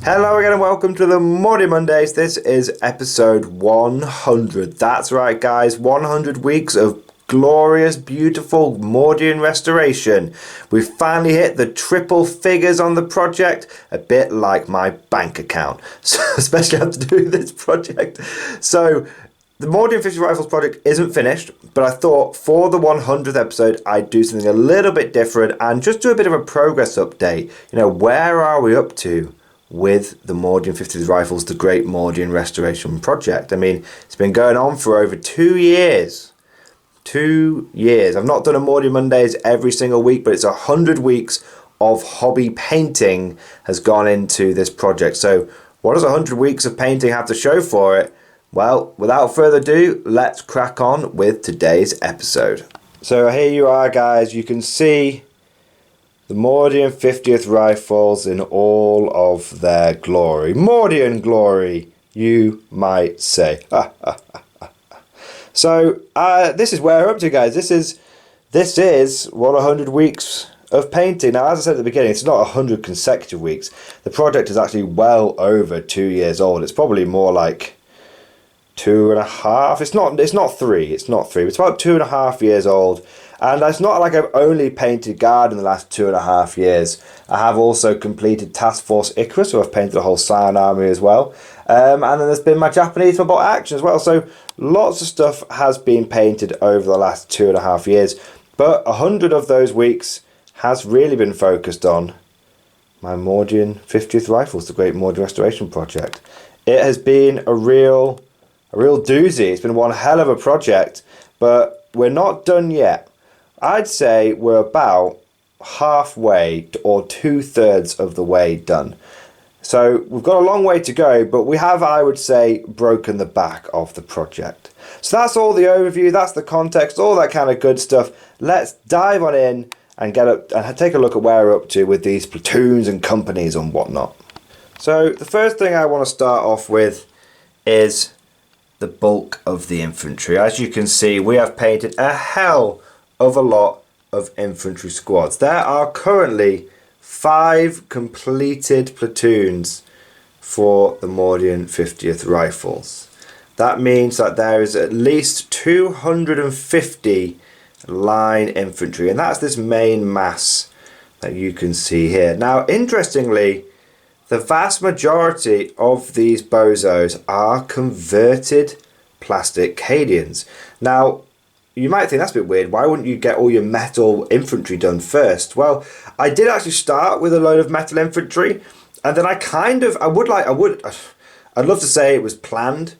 Hello again and welcome to the Mordian Mondays. This is episode 100. That's right guys, 100 weeks of glorious, beautiful Mordian restoration. We've finally hit the triple figures on the project, a bit like my bank account, so, especially having to do this project. So the Mordian 50 Rifles project isn't finished, but I thought for the 100th episode I'd do something a little bit different and just do a bit of a progress update. You know, where are we up to with the Mordian 50 Rifles, the Great Mordian Restoration Project? I mean, it's been going on for over 2 years. 2 years. I've not done a Mordian Mondays every single week, but it's 100 weeks of hobby painting has gone into this project. So what does 100 weeks of painting have to show for it? Well, without further ado, let's crack on with today's episode. So here you are guys, you can see the Mordian 50th Rifles in all of their glory. Mordian glory, you might say. So this is where we're up to guys. This is 100 weeks of painting. Now as I said at the beginning, it's not 100 consecutive weeks. The project is actually well over 2 years old. It's probably more like 2.5. It's not three. It's about 2.5 years old. And it's not like I've only painted Guard in the last 2.5 years. I have also completed Task Force Icarus, so I've painted the whole Scion Army as well. And then there's been my Japanese Robot Action as well. So lots of stuff has been painted over the last 2.5 years. But 100 of those weeks has really been focused on my Mordian 50th Rifles, the Great Mordian Restoration Project. It has been a real doozy. It's been one hell of a project, but we're not done yet. I'd say we're about halfway or 2/3 of the way done. So we've got a long way to go, but we have, I would say, broken the back of the project. So that's all the overview, that's the context, all that kind of good stuff. Let's dive on in and take a look at where we're up to with these platoons and companies and whatnot. So the first thing I want to start off with is the bulk of the infantry. As you can see, we have painted a hell of a lot of infantry squads. There are currently 5 completed platoons for the Mordian 50th Rifles. That means that there is at least 250 line infantry, and that's this main mass that you can see here. Now, interestingly, the vast majority of these bozos are converted plastic Cadians. Now, you might think that's a bit weird. Why wouldn't you get all your metal infantry done first? Well, I did actually start with a load of metal infantry, and then I'd love to say it was planned,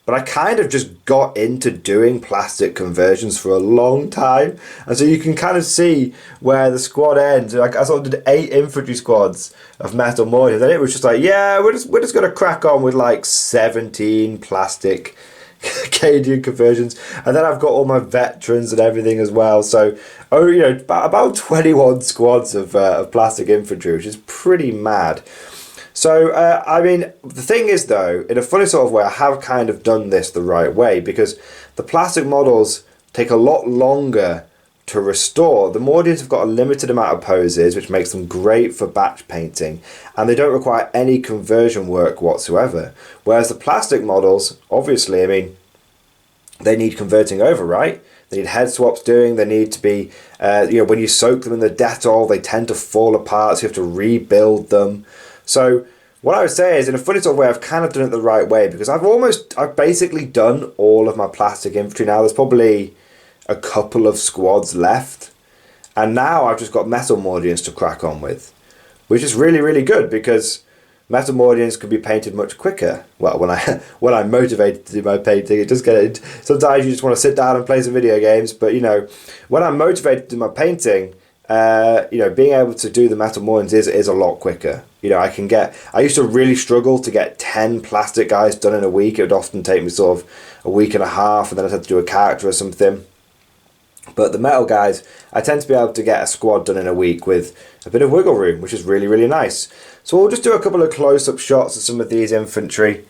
but I kind of just got into doing plastic conversions for a long time. And so you can kind of see where the squad ends. Like I sort of did 8 infantry squads of metal Mordian. Then it was just like, yeah, we're just gonna crack on with like 17 plastic Cadian conversions, and then I've got all my veterans and everything as well. So, about 21 squads of plastic infantry, which is pretty mad. So, I mean, the thing is though, in a funny sort of way, I have kind of done this the right way because the plastic models take a lot longer to restore. The Mordians have got a limited amount of poses, which makes them great for batch painting, and they don't require any conversion work whatsoever. Whereas the plastic models, obviously, I mean, they need converting over, right? They need head swaps doing, they need to be, when you soak them in the Dettol, they tend to fall apart, so you have to rebuild them. So what I would say is, in a funny sort of way, I've kind of done it the right way because I've basically done all of my plastic infantry now. There's probably a couple of squads left, and now I've just got metal Mordians to crack on with, which is really, really good because metal Mordians can be painted much quicker. Well, when I'm motivated to do my painting, it does get it. Sometimes you just want to sit down and play some video games, but when I'm motivated to do my painting, being able to do the metal Mordians is a lot quicker. I used to really struggle to get 10 plastic guys done in a week. It would often take me sort of a week and a half, and then I'd have to do a character or something. But the metal guys, I tend to be able to get a squad done in a week with a bit of wiggle room, which is really, really nice. So we'll just do a couple of close-up shots of some of these infantry,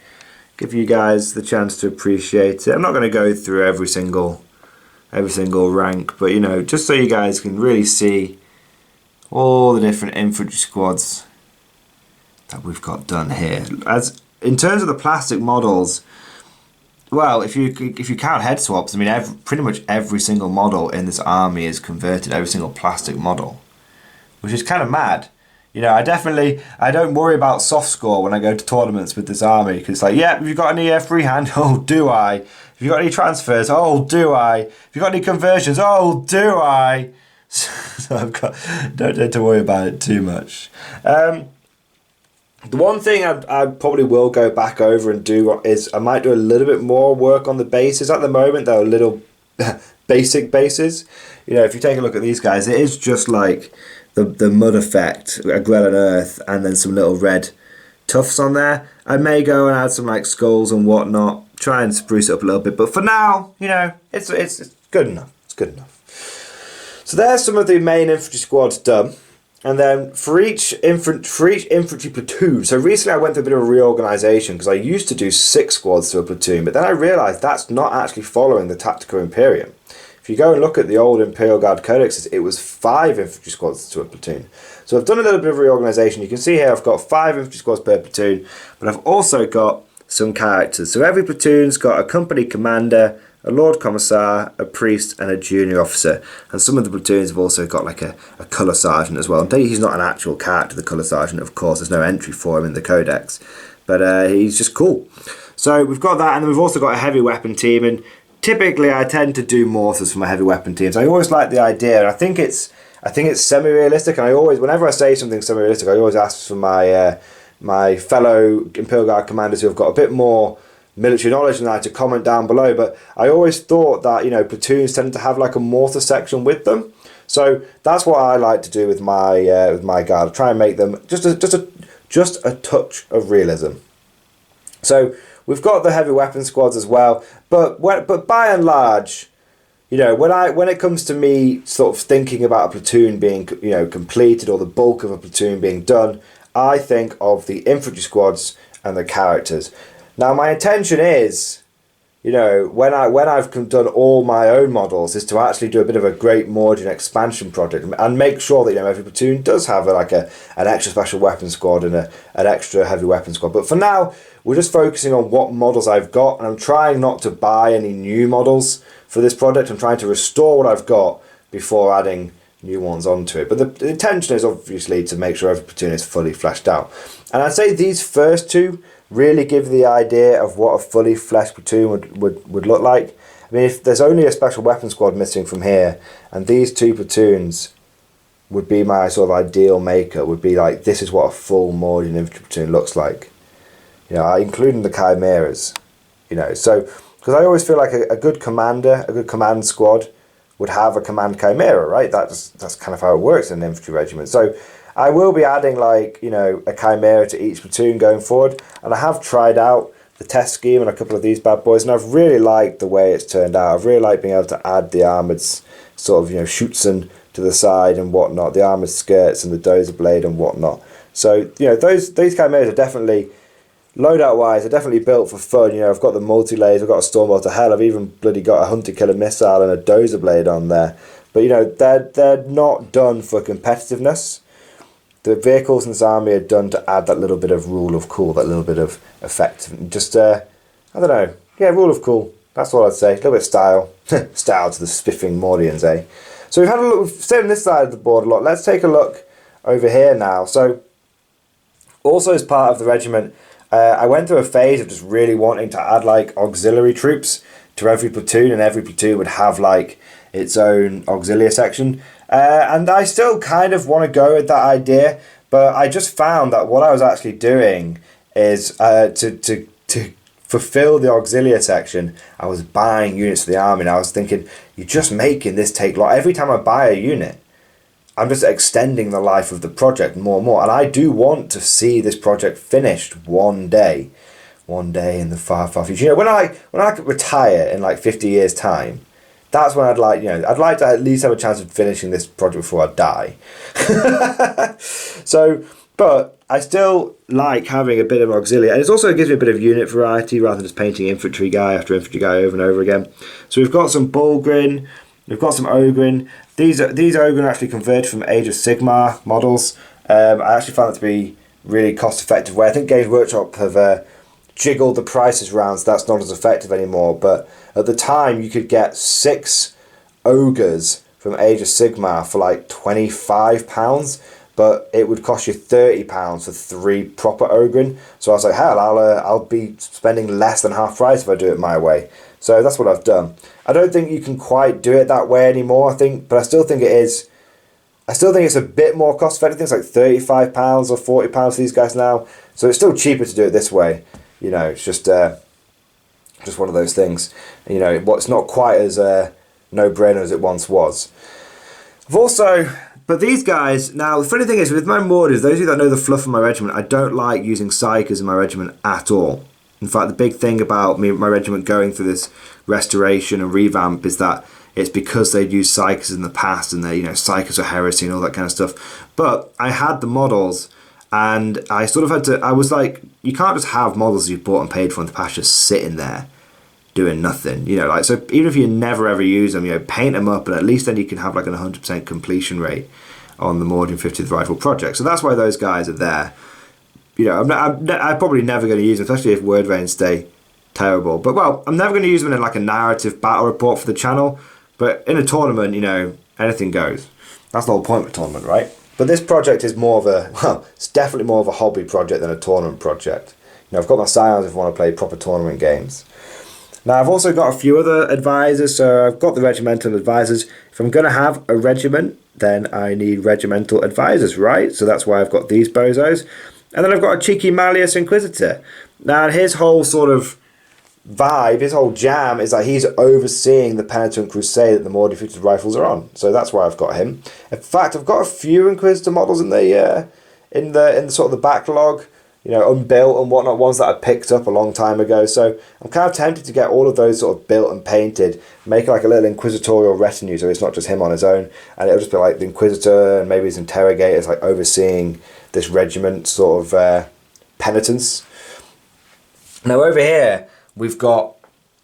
give you guys the chance to appreciate it. I'm not going to go through every single rank, but just so you guys can really see all the different infantry squads that we've got done here. As in terms of the plastic models, well, if you count head swaps, I mean, pretty much every single model in this army is converted, every single plastic model, which is kind of mad. You know, I don't worry about soft score when I go to tournaments with this army, because it's like, yeah, have you got any freehand? Oh, do I? Have you got any transfers? Oh, do I? Have you got any conversions? Oh, do I? So don't need to worry about it too much. The one thing I probably will go back over and do is I might do a little bit more work on the bases. At the moment, they're a little basic bases. You know, if you take a look at these guys, it is just like the mud effect, a grell and earth, and then some little red tufts on there. I may go and add some like skulls and whatnot, try and spruce it up a little bit. But for now, you know, it's good enough. It's good enough. So there's some of the main infantry squads done. And then for each infantry platoon, so recently I went through a bit of a reorganisation because I used to do 6 squads to a platoon, but then I realised that's not actually following the Tactical Imperium. If you go and look at the old Imperial Guard codexes, it was 5 infantry squads to a platoon. So I've done a little bit of reorganisation. You can see here I've got 5 infantry squads per platoon, but I've also got some characters. So every platoon's got a company commander, a Lord Commissar, a priest, and a junior officer. And some of the platoons have also got like a colour sergeant as well. And he's not an actual character, the colour sergeant, of course. There's no entry for him in the codex. But he's just cool. So we've got that, and then we've also got a heavy weapon team. And typically I tend to do mortars for my heavy weapon teams. I always like the idea, and I think it's semi-realistic. And I always, whenever I say something semi-realistic, I always ask for my fellow Imperial Guard commanders who have got a bit more military knowledge than I to comment down below. But I always thought that, you know, platoons tend to have like a mortar section with them, so that's what I like to do with my guard. Try and make them just a touch of realism. So we've got the heavy weapon squads as well, but by and large, you know, when it comes to me sort of thinking about a platoon being, you know, completed, or the bulk of a platoon being done, I think of the infantry squads and the characters. Now, my intention is, you know, when I've done all my own models, is to actually do a bit of a Great Mordian expansion project and make sure that, you know, every platoon does have an extra special weapon squad and an extra heavy weapon squad. But for now, we're just focusing on what models I've got, and I'm trying not to buy any new models for this project. I'm trying to restore what I've got before adding new ones onto it. But the intention is obviously to make sure every platoon is fully fleshed out. And I'd say these first two really give the idea of what a fully fleshed platoon would look like. I mean, if there's only a special weapon squad missing from here, and these 2 platoons would be my sort of ideal maker, would be like, this is what a full Mordian infantry platoon looks like. You know, including the chimeras. You know, so because I always feel like a good commander, a good command squad would have a command chimera, right? That's kind of how it works in an infantry regiment. So I will be adding, like, you know, a chimera to each platoon going forward, and I have tried out the test scheme on a couple of these bad boys, and I've really liked the way it's turned out. I've really liked being able to add the armoured sort of, you know, Schutzen to the side and whatnot, the armoured skirts and the dozer blade and whatnot. So, you know, these chimeras are definitely, loadout wise, are definitely built for fun. You know, I've got the multi-layers, I've got a stormbolter, hell, I've even bloody got a hunter killer missile and a dozer blade on there. But, you know, they're not done for competitiveness. The vehicles in this army are done to add that little bit of rule of cool, that little bit of effect. Just, I don't know. Yeah, rule of cool. That's what I'd say. A little bit of style. Style to the spiffing Mordians, eh? So we've had a look. We've stayed on this side of the board a lot. Let's take a look over here now. So, also as part of the regiment, I went through a phase of just really wanting to add like auxiliary troops to every platoon, and every platoon would have like its own auxiliary section. And I still kind of want to go with that idea, but I just found that what I was actually doing is to fulfill the auxiliary section, I was buying units for the army, and I was thinking, you're just making this take long. Every time I buy a unit, I'm just extending the life of the project more and more, and I do want to see this project finished one day in the far future. You know, when I retire in like 50 years time, that's when I'd like to at least have a chance of finishing this project before I die. So, but I still like having a bit of auxiliary, and it also gives me a bit of unit variety rather than just painting infantry guy after infantry guy over and over again. So we've got some Bulgrin, we've got some Ogrin. These Ogrin are actually converted from Age of Sigmar models. I actually found it to be really cost-effective way. I think Games Workshop have jiggled the prices around, so that's not as effective anymore. But at the time, you could get 6 ogres from Age of Sigmar for like £25, but it would cost you £30 for 3 proper ogren. So I was like, hell, I'll be spending less than half price if I do it my way. So that's what I've done. I don't think you can quite do it that way anymore, but I still think it is. I still think it's a bit more cost effective. It's like £35 or £40 for these guys now. So it's still cheaper to do it this way. You know, it's just one of those things. You know, it's not quite as no-brainer as it once was. But these guys, now the funny thing is with my Mordians, those of you that know the fluff of my regiment, I don't like using Psykers in my regiment at all. In fact, the big thing about my regiment going through this restoration and revamp is that it's because they'd used Psykers in the past, and Psykers are heresy and all that kind of stuff. But I had the models, and I sort of had to, I was like, you can't just have models you've bought and paid for in the past just sitting there doing nothing. So even if you never ever use them, paint them up, and at least then you can have like an 100% completion rate on the Mordian 50th Rifle project. So that's why those guys are there. I'm probably never going to use them, especially if word rains stay terrible. But, well, I'm never going to use them in like a narrative battle report for the channel. But in a tournament, anything goes. That's the whole point of a tournament, right? But this project is more of it's definitely more of a hobby project than a tournament project. I've got my scions if I want to play proper tournament games. Now, I've also got a few other advisors. So I've got the regimental advisors. If I'm going to have a regiment, then I need regimental advisors, right? So that's why I've got these bozos. And then I've got a cheeky Malleus Inquisitor. Now, his whole sort of vibe, his whole jam is that he's overseeing the penitent crusade that the Mordian 50th Rifles are on. So that's why I've got him. In fact, I've got a few Inquisitor models in the sort of the backlog, unbuilt and whatnot, ones that I picked up a long time ago. So I'm kind of tempted to get all of those sort of built and painted, make like a little inquisitorial retinue, so it's not just him on his own, and it'll just be like the Inquisitor and maybe his interrogators like overseeing this regiment sort of penitence. Now over here we've got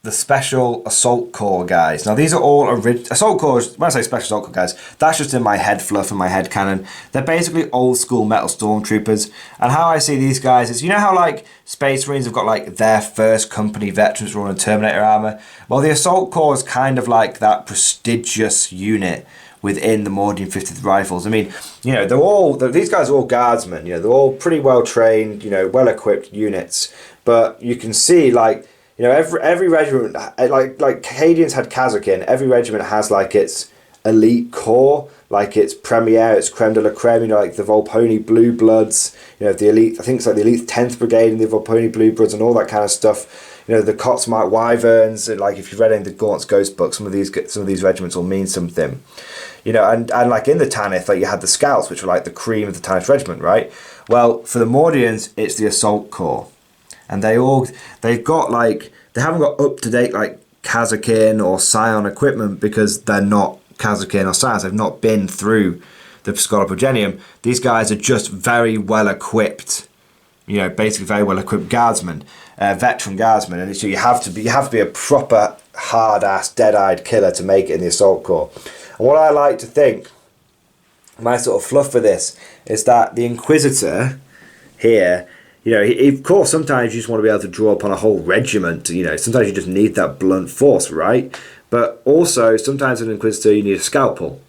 the Special Assault Corps guys. Now these are all Assault Corps. When I say Special Assault Corps guys, that's just in my head fluff and my head canon. They're basically old school metal stormtroopers. And how I see these guys is, how like Space Marines have got like their first company veterans who are on Terminator armor? Well, the Assault Corps is kind of like that prestigious unit within the Mordian 50th Rifles. I mean, these guys are all guardsmen. They're all pretty well trained, well equipped units. But you can see like, every regiment, like Cadians had Kazakin, every regiment has like its elite corps, like its premier, its creme de la creme, like the Volponi Blue Bloods, the elite, I think it's like the elite 10th Brigade and the Volponi Blue Bloods and all that kind of stuff. The Cotsmart Wyverns, and like if you've read any of the Gaunt's Ghost books, some of these regiments will mean something. And like in the Tanith, like you had the Scouts, which were like the cream of the Tanith regiment, right? Well, for the Mordians, it's the Assault Corps. And they haven't got up-to-date like Kazakin or Scion equipment because they're not Kazakin or Scions. They've not been through the Scholar Progenium. These guys are just very well equipped, basically very well equipped guardsmen, veteran guardsmen. And so you have to be a proper hard-ass, dead-eyed killer to make it in the Assault Corps. And what I like to think, my sort of fluff for this, is that the Inquisitor here, of course, sometimes you just want to be able to draw upon a whole regiment. Sometimes you just need that blunt force, right? But also, sometimes an Inquisitor, you need a scalpel.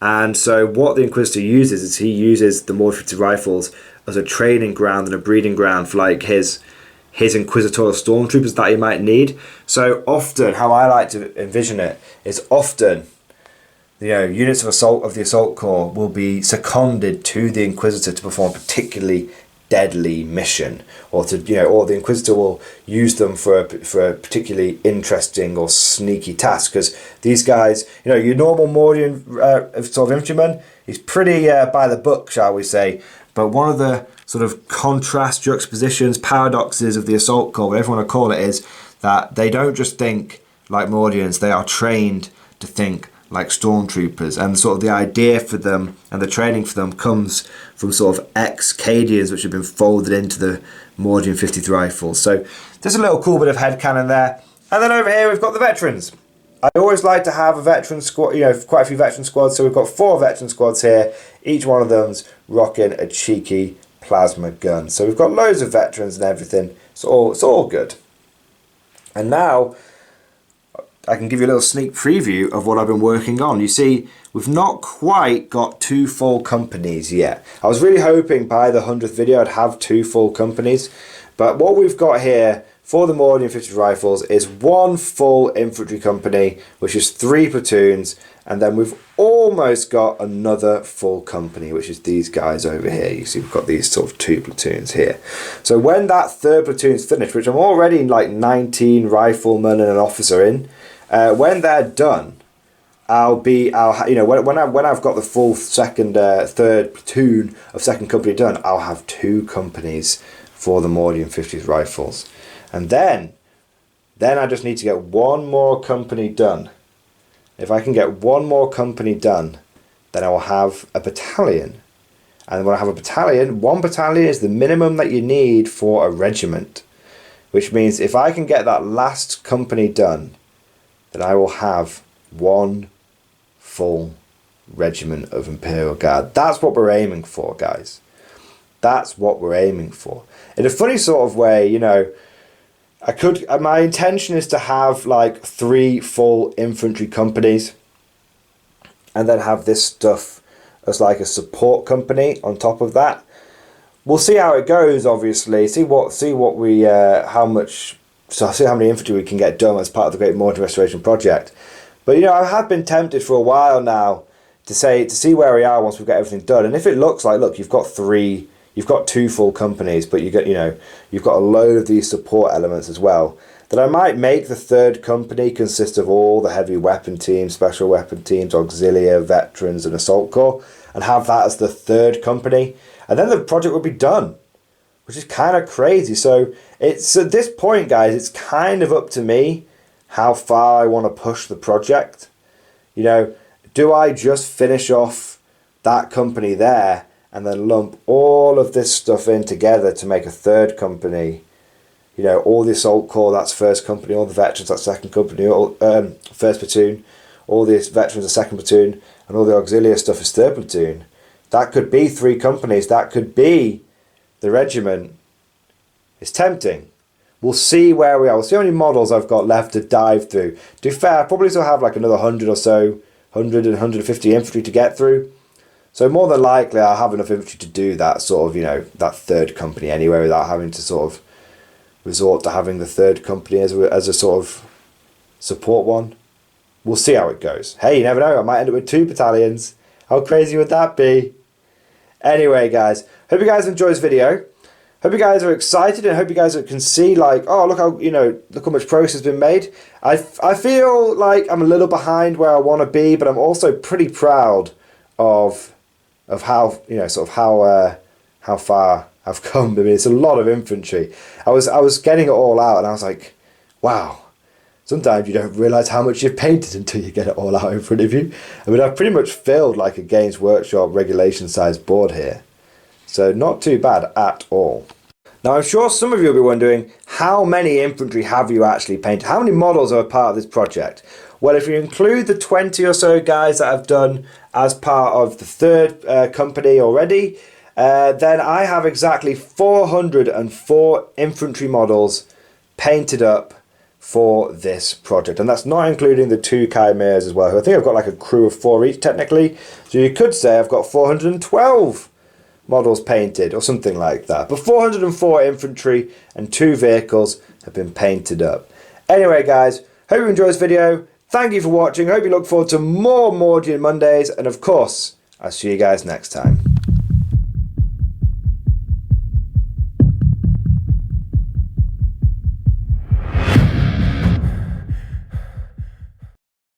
And so what the Inquisitor uses is he uses the Mordian 50th Rifles as a training ground and a breeding ground for like his inquisitorial stormtroopers that he might need. So often, how I like to envision it is often, units of the Assault Corps will be seconded to the Inquisitor to perform a particularly deadly mission, or the Inquisitor will use them for a particularly interesting or sneaky task. Because these guys, your normal Mordian sort of infantryman, he's pretty by the book, shall we say. But one of the sort of contrast, juxtapositions, paradoxes of the Assault Corps, whatever you want to call it, is that they don't just think like Mordians, they are trained to think like stormtroopers, and sort of the idea for them and the training for them comes from sort of ex-Cadians which have been folded into the Mordian 50th Rifles. So there's a little cool bit of headcanon there. And then over here we've got the veterans. I always like to have a veteran squad, quite a few veteran squads. So we've got 4 veteran squads here. Each one of them's rocking a cheeky plasma gun. So we've got loads of veterans and everything. It's all good. And now I can give you a little sneak preview of what I've been working on. You see, we've not quite got 2 full companies yet. I was really hoping by the 100th video I'd have 2 full companies, but what we've got here for the Mordian Infantry rifles is 1 full infantry company, which is 3 platoons, and then we've almost got another full company, which is these guys over here. You see we've got these sort of 2 platoons here. So when that 3rd platoon's finished, which I'm already like 19 riflemen and an officer in, when they're done, when I've got the full 3rd platoon of 2nd company done, I'll have 2 companies for the Mordian 50th rifles. And then I just need to get 1 more company done. If I can get 1 more company done, then I will have a battalion. And when I have a battalion, 1 battalion is the minimum that you need for a regiment. Which means if I can get that last company done, then I will have 1 full regiment of Imperial Guard. That's what we're aiming for, guys. That's what we're aiming for. In a funny sort of way, you know, my intention is to have like 3 full infantry companies and then have this stuff as like a support company on top of that. We'll see how it goes, obviously. See how many infantry we can get done as part of the Great Mordian Restoration Project. But you know, I have been tempted for a while now to see where we are once we've got everything done. And if it looks like, look, you've got 2 full companies, but you've got a load of these support elements as well, then I might make the 3rd company consist of all the heavy weapon teams, special weapon teams, auxiliary, veterans and assault corps, and have that as the 3rd company, and then the project will be done, which is kind of crazy. So it's at this point, guys, it's kind of up to me how far I want to push the project. You know, do I just finish off that company there and then lump all of this stuff in together to make a 3rd company? You know, all the assault corps, that's 1st company, all the veterans, that's 2nd company, 1st platoon, all the veterans are 2nd platoon, and all the auxiliary stuff is 3rd platoon. That could be 3 companies, that could be the regiment. It's tempting. We'll see where we are. We'll see how many models I've got left to dive through. To be fair, I probably still have like another 100 or so, 100 and 150 infantry to get through. So more than likely I'll have enough infantry to do that sort of, you know, that 3rd company anyway, without having to sort of resort to having the 3rd company as a sort of support one. We'll see how it goes. Hey, you never know, I might end up with 2 battalions. How crazy would that be? Anyway, guys, hope you guys enjoyed this video. Hope you guys are excited, and hope you guys can see, like, oh, look how much progress has been made. I feel like I'm a little behind where I want to be, but I'm also pretty proud of how, you know, sort of how far I've come. I mean, it's a lot of infantry. I was getting it all out, and I was like, wow. Sometimes you don't realise how much you've painted until you get it all out in front of you. I mean, I've pretty much filled like a Games Workshop regulation size board here. So not too bad at all. Now I'm sure some of you will be wondering, how many infantry have you actually painted? How many models are a part of this project? Well, if you include the 20 or so guys that I've done as part of the 3rd company already, then I have exactly 404 infantry models painted up for this project, and that's not including the 2 chimeras as well, who I think I've got like a crew of 4 each technically, so you could say I've got 412 models painted or something like that, but 404 infantry and 2 vehicles have been painted up. Anyway, guys, hope you enjoyed this video. Thank you for watching. I hope you look forward to more Mordian Mondays, and of course I'll see you guys next time.